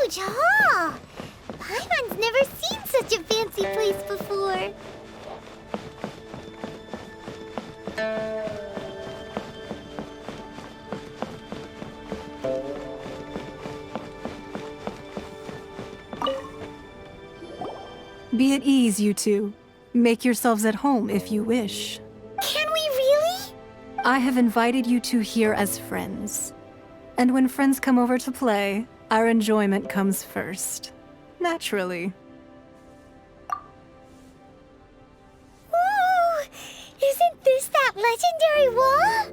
huge hall! Paimon's never seen such a fancy place before. Be at ease, you two. Make yourselves at home if you wish. Can we really? I have invited you two here as friends. And when friends come over to play, our enjoyment comes first. Naturally. Ooh! Isn't this that legendary wall?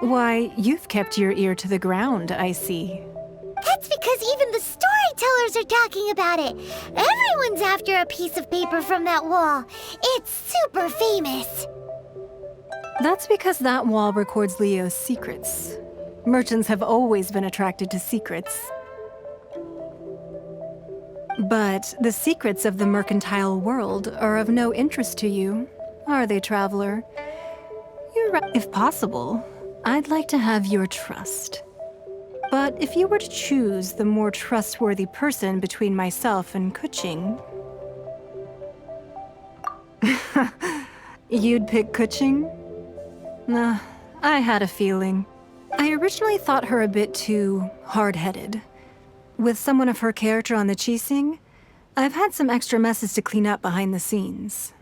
Why, you've kept your ear to the ground, I see. That's because even the storytellers are talking about it. Everyone's after a piece of paper from that wall. It's super famous. That's because that wall records Leo's secrets. Merchants have always been attracted to secrets. But the secrets of the mercantile world are of no interest to you, are they, traveler? You're right. If possible, I'd like to have your trust. But if you were to choose the more trustworthy person between myself and Kuching... You'd pick Kuching? Nah, I had a feeling. I originally thought her a bit too hard-headed. With someone of her character on the Qixing, I've had some extra messes to clean up behind the scenes.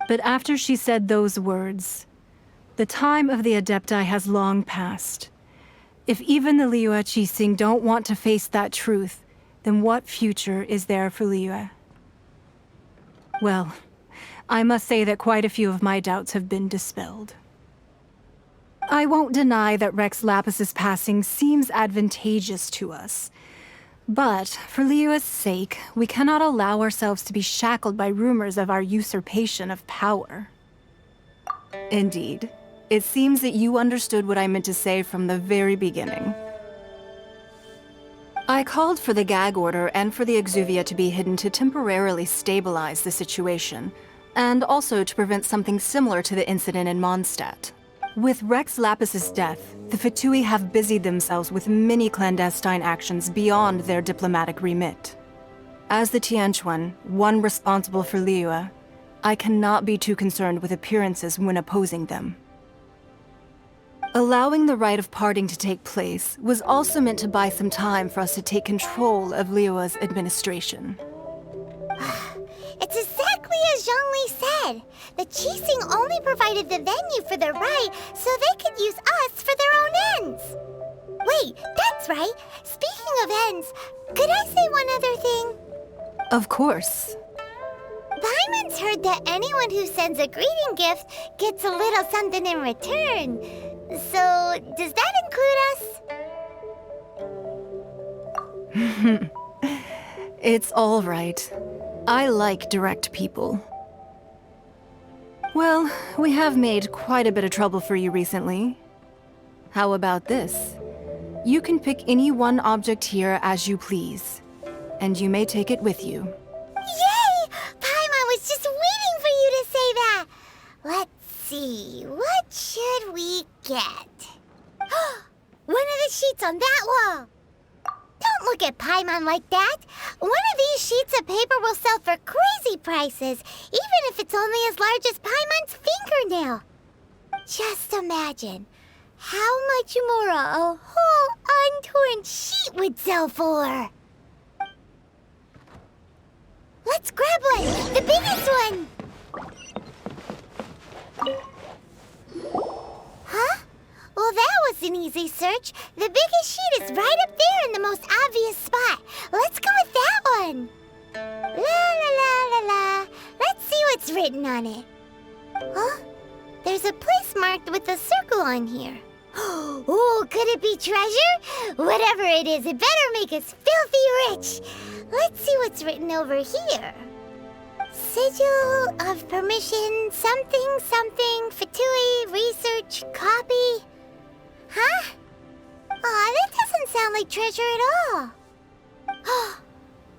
But after she said those words, the time of the Adepti has long passed. If even the Liyue Qixing don't want to face that truth, then what future is there for Liyue? Well, I must say that quite a few of my doubts have been dispelled. I won't deny that Rex Lapis's passing seems advantageous to us. But for Liyue's sake, we cannot allow ourselves to be shackled by rumors of our usurpation of power. Indeed. It seems that you understood what I meant to say from the very beginning. I called for the gag order and for the exuvia to be hidden to temporarily stabilize the situation, and also to prevent something similar to the incident in Mondstadt. With Rex Lapis's death, the Fatui have busied themselves with many clandestine actions beyond their diplomatic remit. As the Tianquan, one responsible for Liyue, I cannot be too concerned with appearances when opposing them. Allowing the rite of parting to take place was also meant to buy some time for us to take control of Liyue's administration. It's exactly as Zhongli said. The Qixing only provided the venue for the rite so they could use us for their own ends. Wait, that's right. Speaking of ends, could I say one other thing? Of course. Paimon's heard that anyone who sends a greeting gift gets a little something in return. So, does that include us? It's all right. I like direct people. Well, we have made quite a bit of trouble for you recently. How about this? You can pick any one object here as you please, and you may take it with you. Yay! Paimon was just waiting for you to say that! Let's see, what should we get? One of the sheets on that wall! Don't look at Paimon like that! One of these sheets of paper will sell for crazy prices, even if it's only as large as Paimon's fingernail. Just imagine how much more a whole untorn sheet would sell for. Let's grab one! The biggest one! Huh? Well, that was an easy search. The biggest sheet is right up there in the most obvious spot. Let's go with that one. La la la la la. Let's see what's written on it. Huh? There's a place marked with a circle on here. Oh, could it be treasure? Whatever it is, it better make us filthy rich. Let's see what's written over here. Sigil of permission, something, something, Fatui, research, copy. Huh? Aw, that doesn't sound like treasure at all.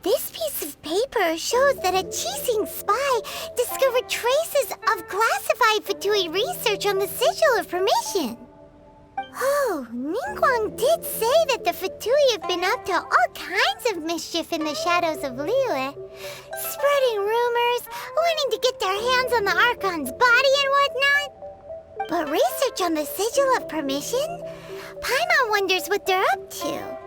This piece of paper shows that a Qixing spy discovered traces of classified Fatui research on the Sigil of permission. Oh, Oh, Ningguang did say that the Fatui have been up to all kinds of mischief in the shadows of Liyue. Spreading rumors, wanting to get their hands on the Archon's body and whatnot. But research on the Sigil of Permission? Paimon wonders what they're up to.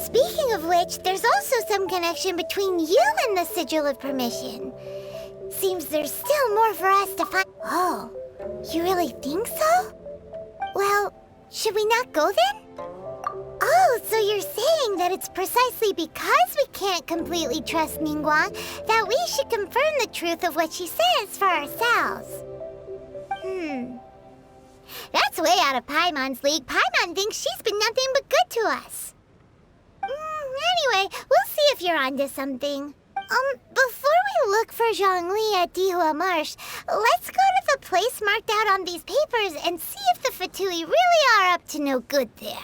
Speaking of which, there's also some connection between you and the Sigil of Permission. Seems there's still more for us to find. Oh, you really think so? Well, should we not go then? Oh, so you're saying that it's precisely because we can't completely trust Ningguang that we should confirm the truth of what she says for ourselves. That's way out of Paimon's league. Paimon thinks she's been nothing but good to us. Anyway, we'll see if you're onto something. Before we look for Zhongli at Dihua Marsh, let's go to the place marked out on these papers and see if the Fatui really are up to no good there.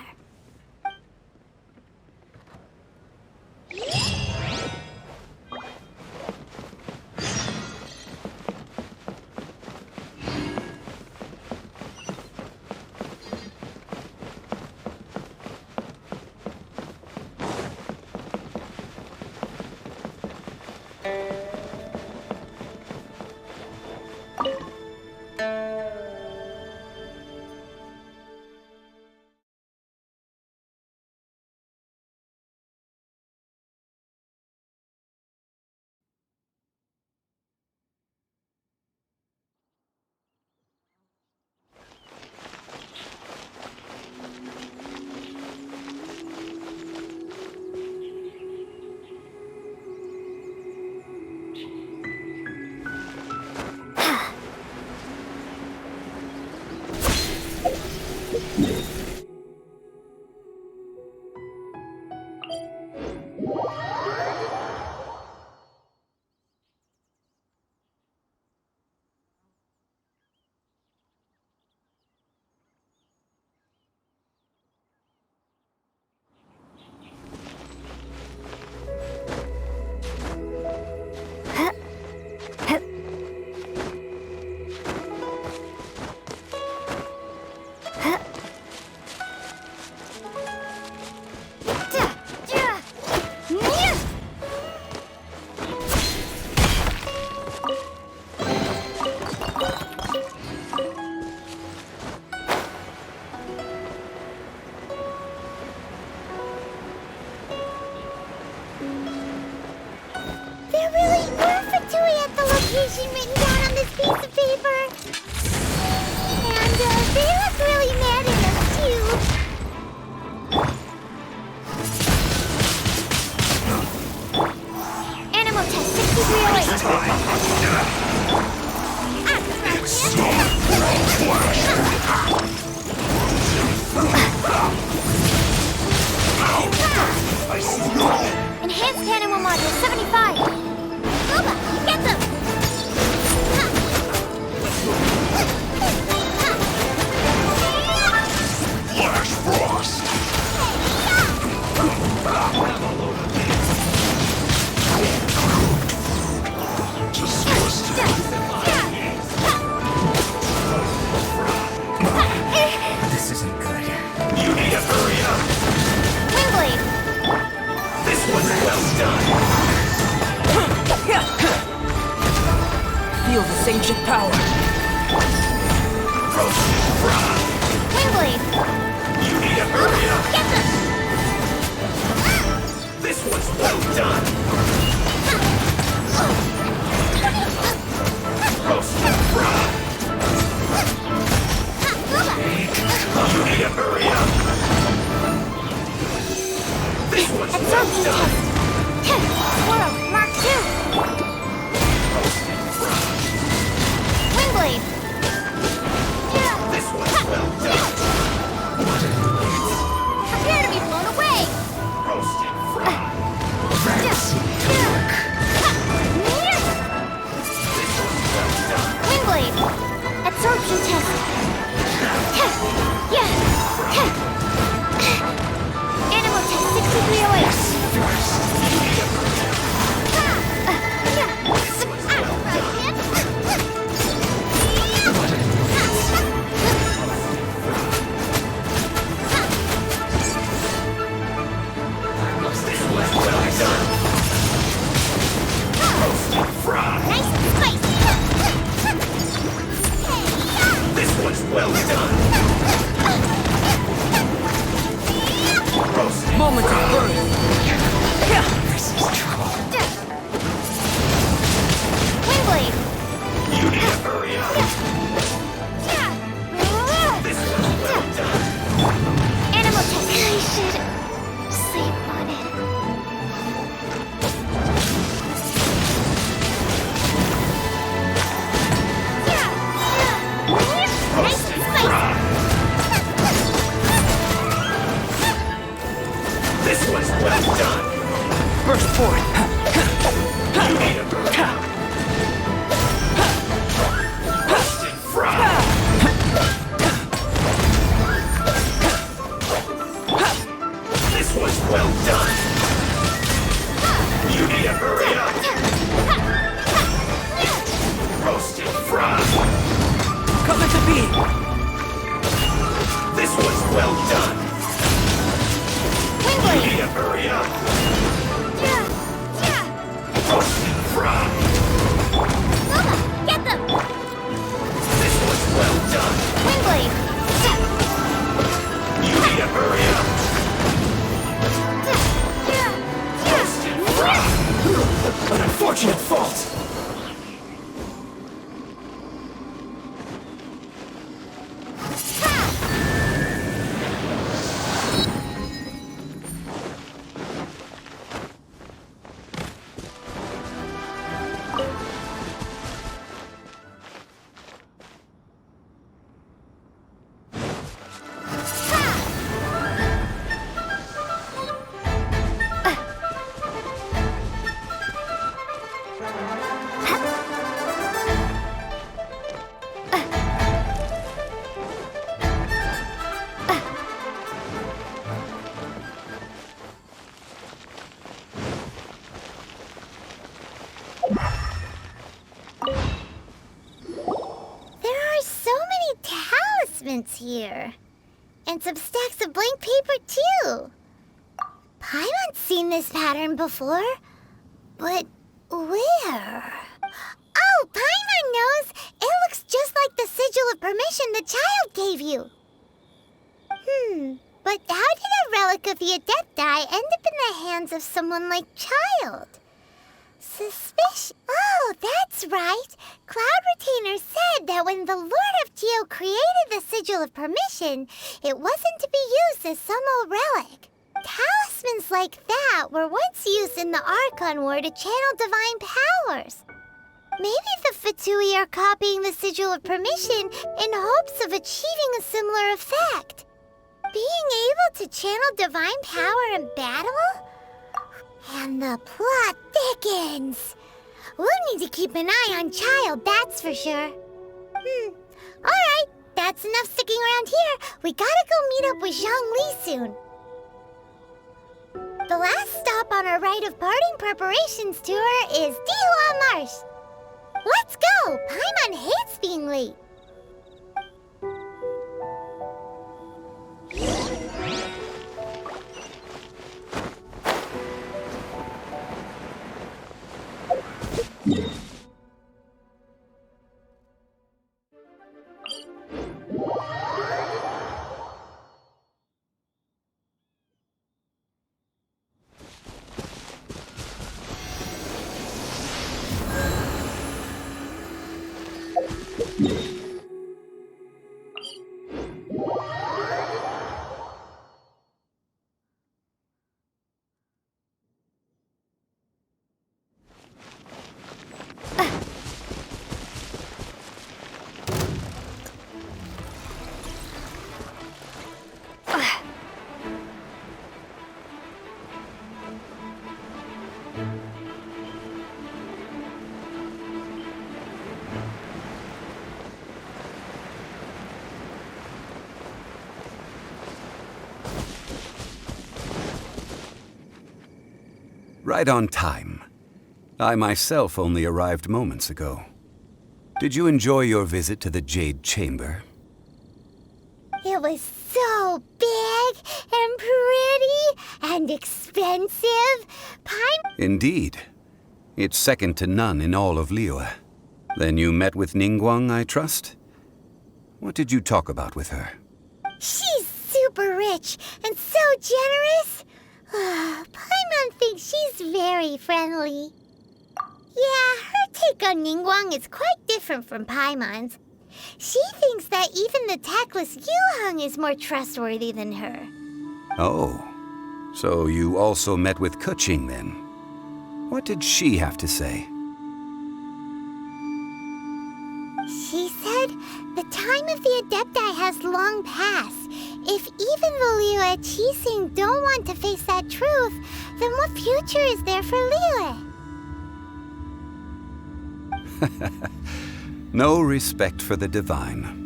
Written down on this piece of paper. And they look really mad at us, too. Animal test 6308. Enhanced animal module 75. Luba, get them! Flash Frost! This isn't good. You need to hurry up! Wingblade! This one's well done! Feel this ancient power. Wingblade! You need to hurry up! Get them! This one's well done! Roast and fry! You need to hurry up! This one's well done! Swirl, Mark 2! Wingblade! This one's well Burst forth! You need a roast and fry! This was well done! You need to hurry up! Roast and fry! Coming to be! This was well done! You need to hurry up! Roast and fry! Mama, get them! This was well done! Windblade! You need to hurry up! Roast and fry! An unfortunate fault! Here. And some stacks of blank paper, too. Paimon's seen this pattern before. But where? Oh, Paimon knows! It looks just like the sigil of permission the child gave you. But how did a relic of the Adepti end up in the hands of someone like Child? Suspicious. Oh, that's right. Cloud Retainer said that when the Lord of Geo created the Sigil of Permission, it wasn't to be used as some old relic. Talismans like that were once used in the Archon War to channel divine powers. Maybe the Fatui are copying the Sigil of Permission in hopes of achieving a similar effect. Being able to channel divine power in battle? And the plot thickens. We'll need to keep an eye on Child, that's for sure. Alright, that's enough sticking around here. We gotta go meet up with Zhongli soon. The last stop on our rite of parting preparations tour is Dihua Marsh. Let's go! Paimon hates being late. Right on time. I myself only arrived moments ago. Did you enjoy your visit to the Jade Chamber? It was so big and pretty and expensive. Indeed. It's second to none in all of Liyue. Then you met with Ningguang, I trust? What did you talk about with her? She's super rich and so generous. Paimon thinks she's very friendly. Yeah, her take on Ningguang is quite different from Paimon's. She thinks that even the tactless Yuheng is more trustworthy than her. Oh, so you also met with Keqing then? What did she have to say? She said the time of the Adepti has long passed. If even the Liyue Qixing don't want to face that truth, then what future is there for Liyue? No respect for the divine.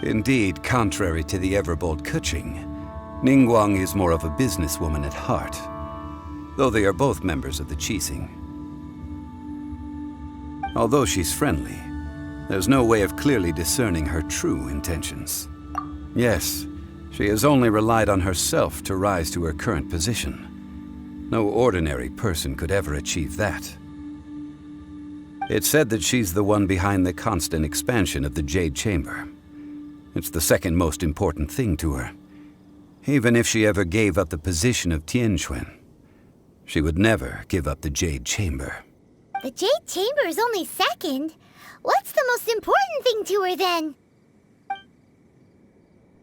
Indeed, contrary to the ever-bold Keqing, Ningguang is more of a businesswoman at heart, though they are both members of the Qixing. Although she's friendly, there's no way of clearly discerning her true intentions. Yes, she has only relied on herself to rise to her current position. No ordinary person could ever achieve that. It's said that she's the one behind the constant expansion of the Jade Chamber. It's the second most important thing to her. Even if she ever gave up the position of Tianquan, she would never give up the Jade Chamber. The Jade Chamber is only second. What's the most important thing to her, then?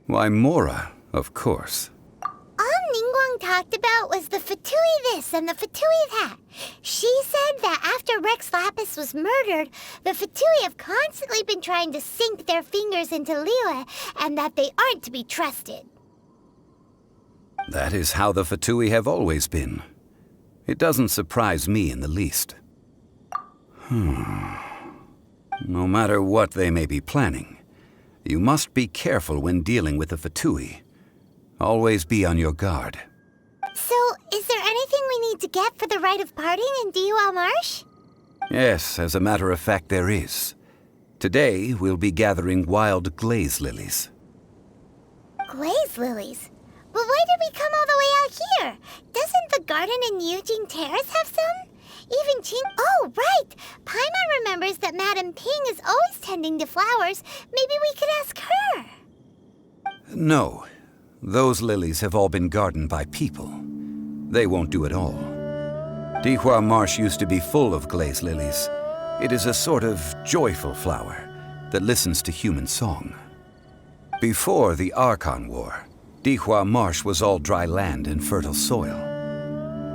Why, Mora, of course. All Ningguang talked about was the Fatui this and the Fatui that. She said that after Rex Lapis was murdered, the Fatui have constantly been trying to sink their fingers into Liyue, and that they aren't to be trusted. That is how the Fatui have always been. It doesn't surprise me in the least. No matter what they may be planning, you must be careful when dealing with the Fatui. Always be on your guard. So, is there anything we need to get for the rite of parting in Dihua Marsh? Yes, as a matter of fact, there is. Today, we'll be gathering wild glaze lilies. Glaze lilies? But why did we come all the way out here? Doesn't the garden in Yujing Terrace have some? Even Qing... Oh, right! Paimon remembers that Madame Ping is always tending to flowers. Maybe we could ask her. No. Those lilies have all been gardened by people. They won't do it all. Dihua Marsh used to be full of glaze lilies. It is a sort of joyful flower that listens to human song. Before the Archon War, Dihua Marsh was all dry land and fertile soil.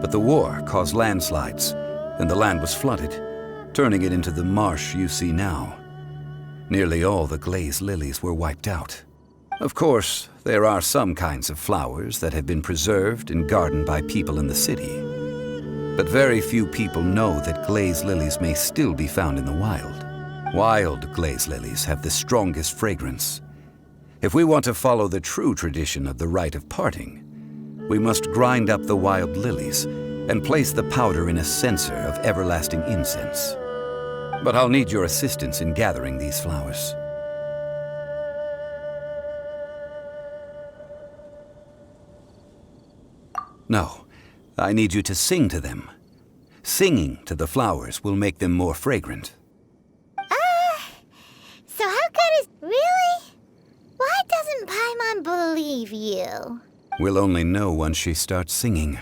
But the war caused landslides, and the land was flooded, turning it into the marsh you see now. Nearly all the glaze lilies were wiped out. Of course, there are some kinds of flowers that have been preserved and gardened by people in the city. But very few people know that glaze lilies may still be found in the wild. Wild glaze lilies have the strongest fragrance. If we want to follow the true tradition of the rite of parting, we must grind up the wild lilies and place the powder in a censer of everlasting incense. But I'll need your assistance in gathering these flowers. No, I need you to sing to them. Singing to the flowers will make them more fragrant. So how good is... Really? Why doesn't Paimon believe you? We'll only know once she starts singing.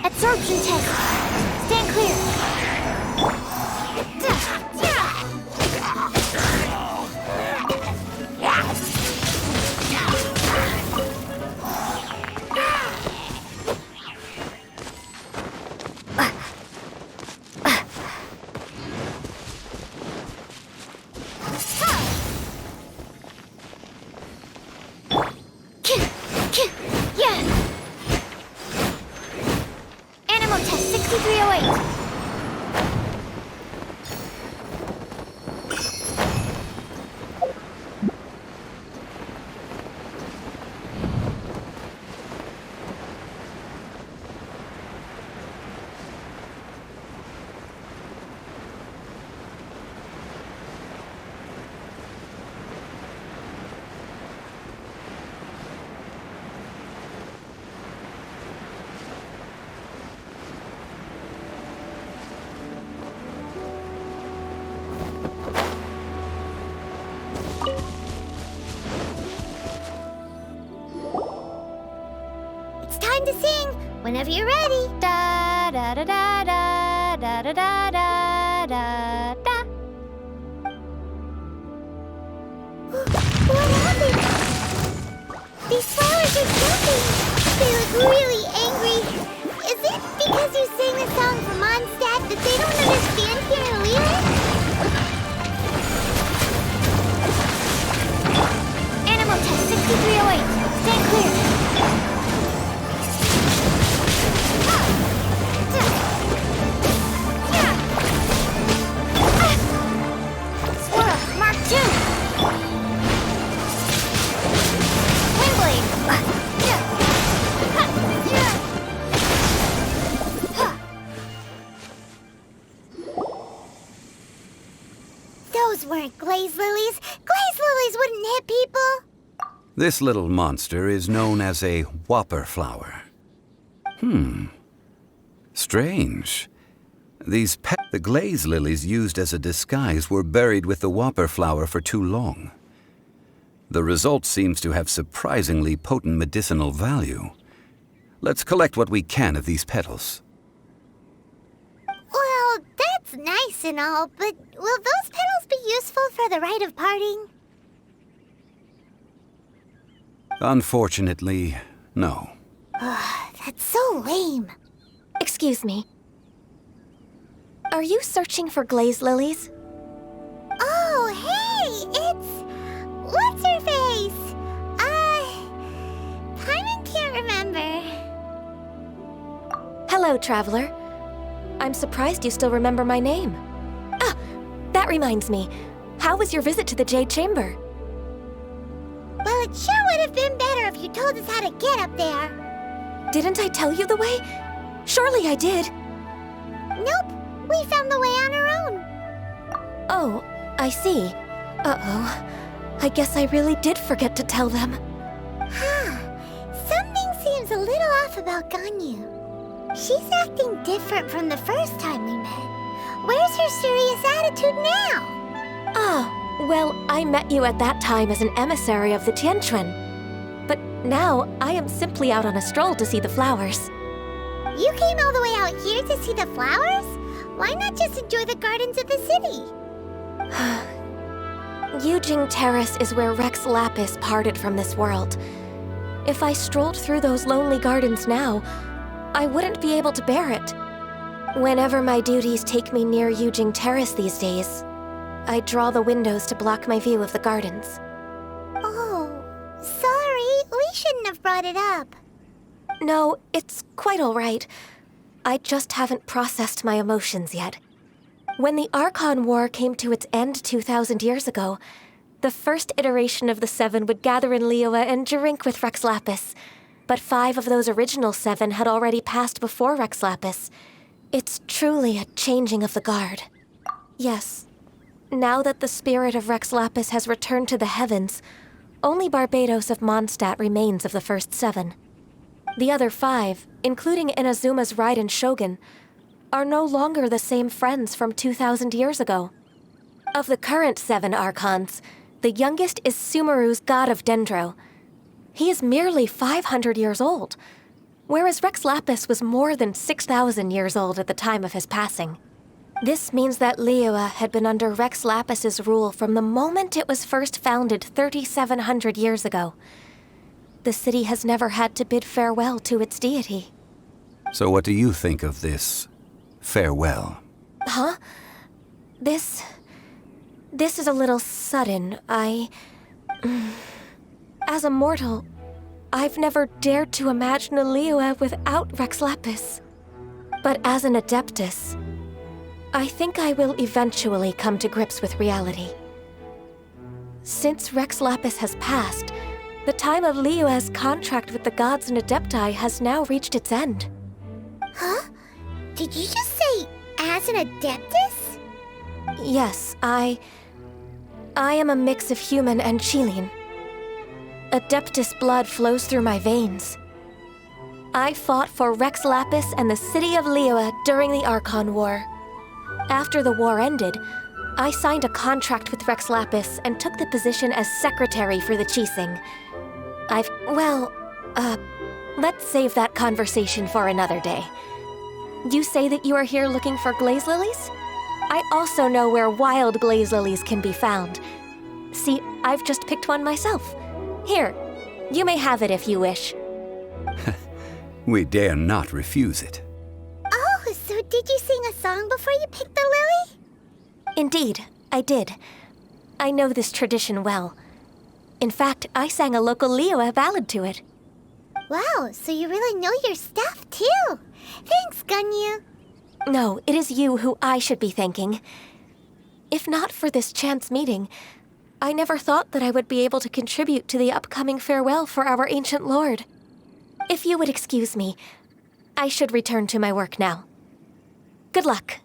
Absorption test. Stand clear. Animal test 6308. It's time to sing. Whenever you're ready. Da da da da da da da da da da da. What happened? Those weren't glaze lilies. Glaze lilies wouldn't hit people. This little monster is known as a whopper flower. Strange. The glaze lilies used as a disguise were buried with the whopper flower for too long. The result seems to have surprisingly potent medicinal value. Let's collect what we can of these petals. Well, that's nice and all, but will those petals be useful for the rite of parting? Unfortunately, no. That's so lame. Excuse me. Are you searching for glaze lilies? Oh, hey, it's... What's her face? Paimon can't remember. Hello, traveler. I'm surprised you still remember my name. Ah, that reminds me. How was your visit to the Jade Chamber? Well, it sure would have been better if you told us how to get up there. Didn't I tell you the way? Surely I did. Nope, we found the way on our own. Oh, I see. Uh-oh. I guess I really did forget to tell them. Something seems a little off about Ganyu. She's acting different from the first time we met. Where's her serious attitude now? Ah, well, I met you at that time as an emissary of the Tianquan. But now, I am simply out on a stroll to see the flowers. You came all the way out here to see the flowers? Why not just enjoy the gardens of the city? Yujing Terrace is where Rex Lapis parted from this world. If I strolled through those lonely gardens now, I wouldn't be able to bear it. Whenever my duties take me near Yujing Terrace these days, I draw the windows to block my view of the gardens. Oh, sorry. We shouldn't have brought it up. No, it's quite all right. I just haven't processed my emotions yet. When the Archon War came to its end 2,000 years ago, the first iteration of the Seven would gather in Liyue and drink with Rex Lapis. But 5 of those original 7 had already passed before Rex Lapis. It's truly a changing of the guard. Yes, now that the spirit of Rex Lapis has returned to the heavens, only Barbados of Mondstadt remains of the first 7. The other 5, including Inazuma's Raiden Shogun, are no longer the same friends from 2,000 years ago. Of the current 7 Archons, the youngest is Sumeru's god of Dendro. He is merely 500 years old, whereas Rex Lapis was more than 6,000 years old at the time of his passing. This means that Liyue had been under Rex Lapis's rule from the moment it was first founded 3,700 years ago. The city has never had to bid farewell to its deity. So what do you think of this farewell? Huh? This is a little sudden. As a mortal, I've never dared to imagine a Liyue without Rex Lapis. But as an Adeptus, I think I will eventually come to grips with reality. Since Rex Lapis has passed, the time of Liyue's contract with the gods and Adepti has now reached its end. Huh? Did you just say, as an Adeptus? Yes, I am a mix of human and Chilean. Adeptus blood flows through my veins. I fought for Rex Lapis and the city of Liyue during the Archon War. After the war ended, I signed a contract with Rex Lapis and took the position as secretary for the Qixing. Let's save that conversation for another day. You say that you are here looking for glaze lilies? I also know where wild glaze lilies can be found. See, I've just picked one myself. Here, you may have it if you wish. We dare not refuse it. Oh, so did you sing a song before you picked the lily? Indeed, I did. I know this tradition well. In fact, I sang a local Liyue ballad to it. Wow, so you really know your stuff, too. Thanks, Ganyu. No, it is you who I should be thanking. If not for this chance meeting, I never thought that I would be able to contribute to the upcoming farewell for our ancient lord. If you would excuse me, I should return to my work now. Good luck.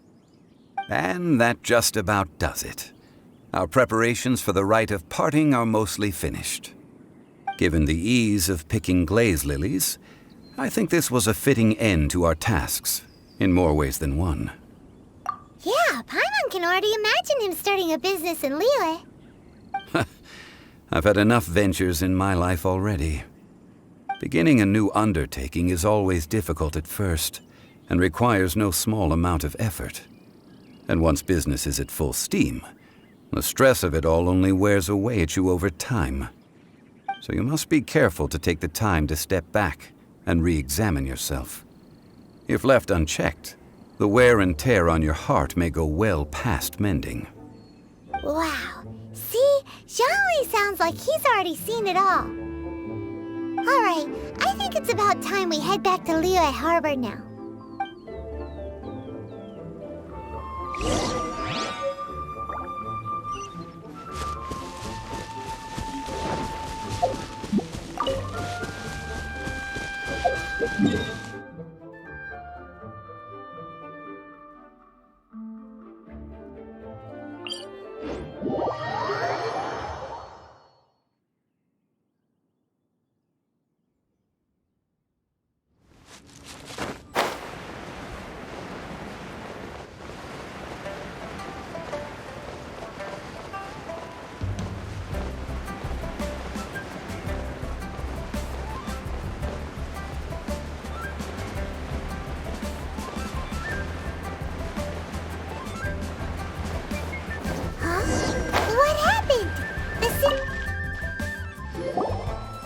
And that just about does it. Our preparations for the rite of parting are mostly finished. Given the ease of picking glaze lilies, I think this was a fitting end to our tasks, in more ways than one. Yeah, Paimon can already imagine him starting a business in Liyue. I've had enough ventures in my life already. Beginning a new undertaking is always difficult at first, and requires no small amount of effort. And once business is at full steam, the stress of it all only wears away at you over time. So you must be careful to take the time to step back and re-examine yourself. If left unchecked, the wear and tear on your heart may go well past mending. Wow. See? Zhongli sounds like he's already seen it all. Alright, I think it's about time we head back to Liyue Harbor now.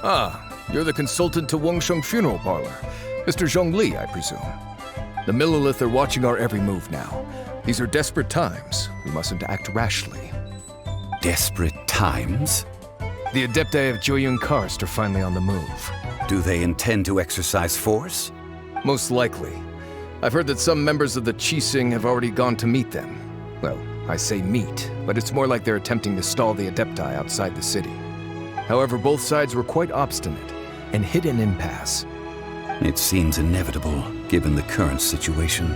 Ah, you're the consultant to Wangsheng Funeral Parlor. Mr. Zhongli, I presume. The Millilith are watching our every move now. These are desperate times. We mustn't act rashly. Desperate times? The Adepti of Joyun Karst are finally on the move. Do they intend to exercise force? Most likely. I've heard that some members of the Qixing have already gone to meet them. Well, I say meet, but it's more like they're attempting to stall the Adepti outside the city. However, both sides were quite obstinate and hit an impasse. It seems inevitable, given the current situation.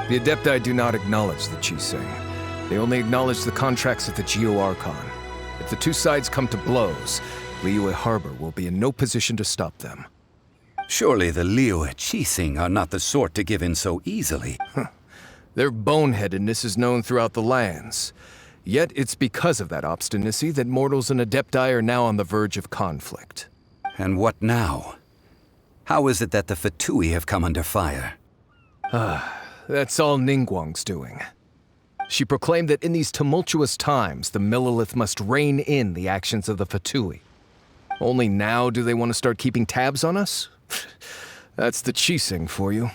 The Adepti do not acknowledge the Qixing. They only acknowledge the contracts of the Geo-Archon. If the two sides come to blows, Liyue Harbor will be in no position to stop them. Surely the Liyue Qixing are not the sort to give in so easily. Their boneheadedness is known throughout the lands. Yet it's because of that obstinacy that mortals and Adepti are now on the verge of conflict. And what now? How is it that the Fatui have come under fire? That's all Ningguang's doing. She proclaimed that in these tumultuous times, the Millilith must rein in the actions of the Fatui. Only now do they want to start keeping tabs on us? That's the Qixing for you.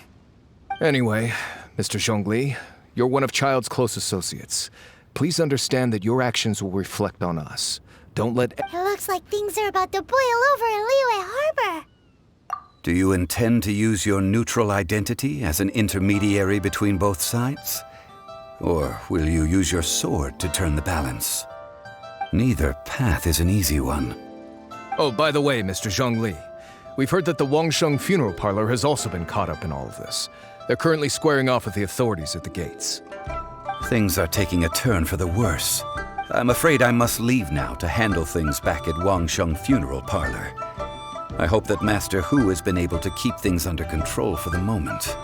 Anyway, Mr. Zhongli, you're one of Child's close associates. Please understand that your actions will reflect on us. Don't let... It looks like things are about to boil over in Liyue Harbor. Do you intend to use your neutral identity as an intermediary between both sides? Or will you use your sword to turn the balance? Neither path is an easy one. Oh, by the way, Mr. Zhongli, we've heard that the Wangsheng Funeral Parlor has also been caught up in all of this. They're currently squaring off with the authorities at the gates. Things are taking a turn for the worse. I'm afraid I must leave now to handle things back at Wangsheng Funeral Parlor. I hope that Master Hu has been able to keep things under control for the moment.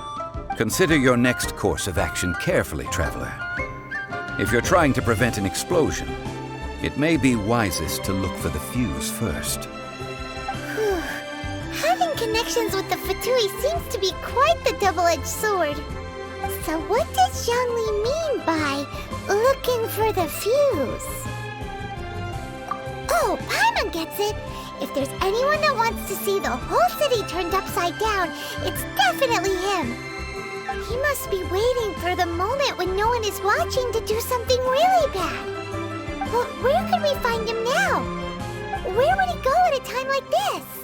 Consider your next course of action carefully, Traveler. If you're trying to prevent an explosion, it may be wisest to look for the fuse first. Whew. Having connections with the Fatui seems to be quite the double-edged sword. So what does Zhongli mean by looking for the fuse? Oh, Paimon gets it! If there's anyone that wants to see the whole city turned upside down, it's definitely him. He must be waiting for the moment when no one is watching to do something really bad. But where could we find him now? Where would he go at a time like this?